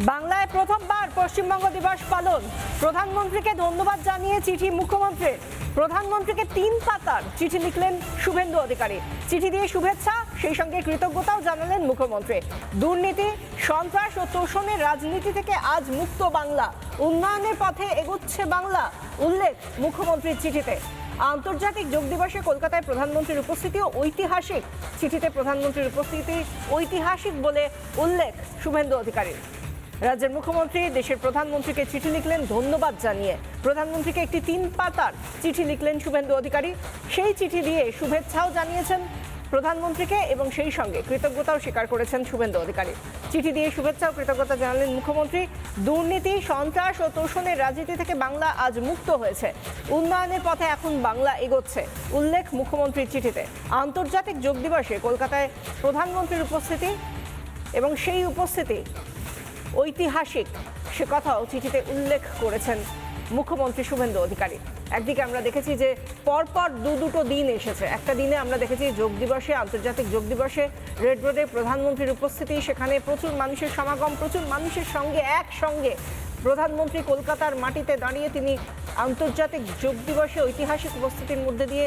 বাংলায় প্রথমবার পশ্চিমবঙ্গ দিবস পালন। প্রধানমন্ত্রীকে ধন্যবাদ জানিয়ে চিঠি মুখ্যমন্ত্রীর। প্রধানমন্ত্রীকে 3 পাতার চিঠি লিখলেন শুভেন্দু অধিকারী। চিঠি দিয়ে শুভেচ্ছা, সেই সঙ্গে কৃতজ্ঞতাও জানালেন মুখ্যমন্ত্রী। দুর্নীতি, সন্ত্রাস ও তোষণের রাজনীতি থেকে আজ মুক্ত বাংলা, উন্নয়নের পথে এগোচ্ছে বাংলা, উল্লেখ মুখ্যমন্ত্রীর চিঠিতে। আন্তর্জাতিক যোগ দিবসে কলকাতায় প্রধানমন্ত্রীর উপস্থিতিও ঐতিহাসিক। চিঠিতে প্রধানমন্ত্রীর উপস্থিতি ঐতিহাসিক বলে উল্লেখ শুভেন্দু অধিকারীর। রাজ্যের মুখ্যমন্ত্রী দেশের প্রধানমন্ত্রীকে চিঠি লিখলেন ধন্যবাদ জানিয়ে। প্রধানমন্ত্রীকে একটি 3 পাতার চিঠি লিখলেন শুভেন্দু অধিকারী। সেই চিঠি দিয়ে শুভেচ্ছাও জানিয়েছেন প্রধানমন্ত্রীকে এবং সেই সঙ্গে কৃতজ্ঞতাও স্বীকার করেছেন শুভেন্দু অধিকারী। চিঠি দিয়ে শুভেচ্ছা ও কৃতজ্ঞতা জানালেন মুখ্যমন্ত্রী। দুর্নীতি, সন্ত্রাস ও তোষণের রাজনীতি থেকে বাংলা আজ মুক্ত হয়েছে, উন্নয়নের পথে এখন বাংলা এগোচ্ছে, উল্লেখ মুখ্যমন্ত্রীর চিঠিতে। আন্তর্জাতিক যোগ দিবসে কলকাতায় প্রধানমন্ত্রীর উপস্থিতি এবং সেই উপস্থিতি ঐতিহাসিক, সে কথাও চিঠিতে উল্লেখ করেছেন মুখ্যমন্ত্রী শুভেন্দু অধিকারী। একদিকে আমরা দেখেছি যে পরপর দুটো দিন এসেছে। একটা দিনে আমরা দেখেছি যোগ দিবসে, আন্তর্জাতিক যোগ দিবসে রেড রোডে প্রধানমন্ত্রীর উপস্থিতি, সেখানে প্রচুর মানুষের সমাগম, প্রচুর মানুষের সঙ্গে একসঙ্গে প্রধানমন্ত্রী কলকাতার মাটিতে দাঁড়িয়ে তিনি আন্তর্জাতিক যোগ দিবসে ঐতিহাসিক উপস্থিতির মধ্যে দিয়ে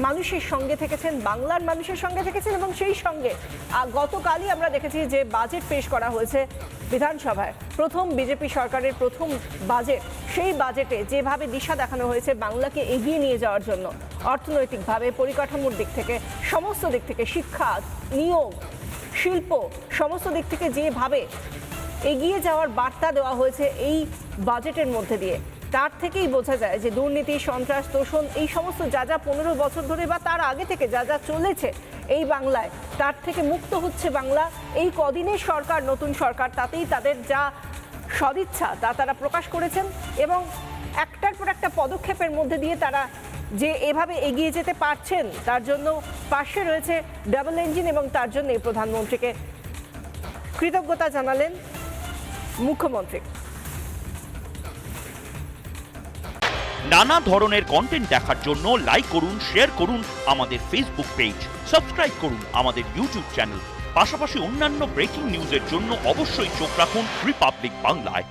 মানুষের সঙ্গে থেকেছেন, বাংলার মানুষের সঙ্গে থেকেছেন। এবং সেই সঙ্গে গতকালই আমরা দেখেছি যে বাজেট পেশ করা হয়েছে বিধানসভায়, প্রথম বিজেপি সরকারের প্রথম বাজেট। সেই বাজেটে যেভাবে দিশা দেখানো হয়েছে বাংলাকে এগিয়ে নিয়ে যাওয়ার জন্য, অর্থনৈতিকভাবে, পরিকাঠামোর দিক থেকে, সমস্ত দিক থেকে, শিক্ষা, নিয়োগ, শিল্প, সমস্ত দিক থেকে যেভাবে এগিয়ে যাওয়ার বার্তা দেওয়া হয়েছে এই বাজেটের মধ্যে দিয়ে, তার থেকেই বোঝা যায় যে দুর্নীতি, সন্ত্রাস, তোষণ, এই সমস্ত যা যা 15 বছর ধরে বা তার আগে থেকে যা যা চলেছে এই বাংলায়, তার থেকে মুক্ত হচ্ছে বাংলা। এই কদিনের সরকার, নতুন সরকার, তাতেই তাদের যা সদিচ্ছা তা তারা প্রকাশ করেছেন এবং একটার পর একটা পদক্ষেপের মধ্যে দিয়ে তারা যে এভাবে এগিয়ে যেতে পারছেন তার জন্য পাশে রয়েছে ডাবল ইঞ্জিন এবং তার জন্য প্রধানমন্ত্রীকে কৃতজ্ঞতা জানালেন মুখ্যমন্ত্রী। নানা ধরনের কন্টেন্ট দেখার জন্য লাইক করুন, শেয়ার করুন আমাদের ফেসবুক পেজ, সাবস্ক্রাইব করুন আমাদের ইউটিউব চ্যানেল। পাশাপাশি অন্যান্য ব্রেকিং নিউজের জন্য অবশ্যই চোখ রাখুন রিপাবলিক বাংলায়।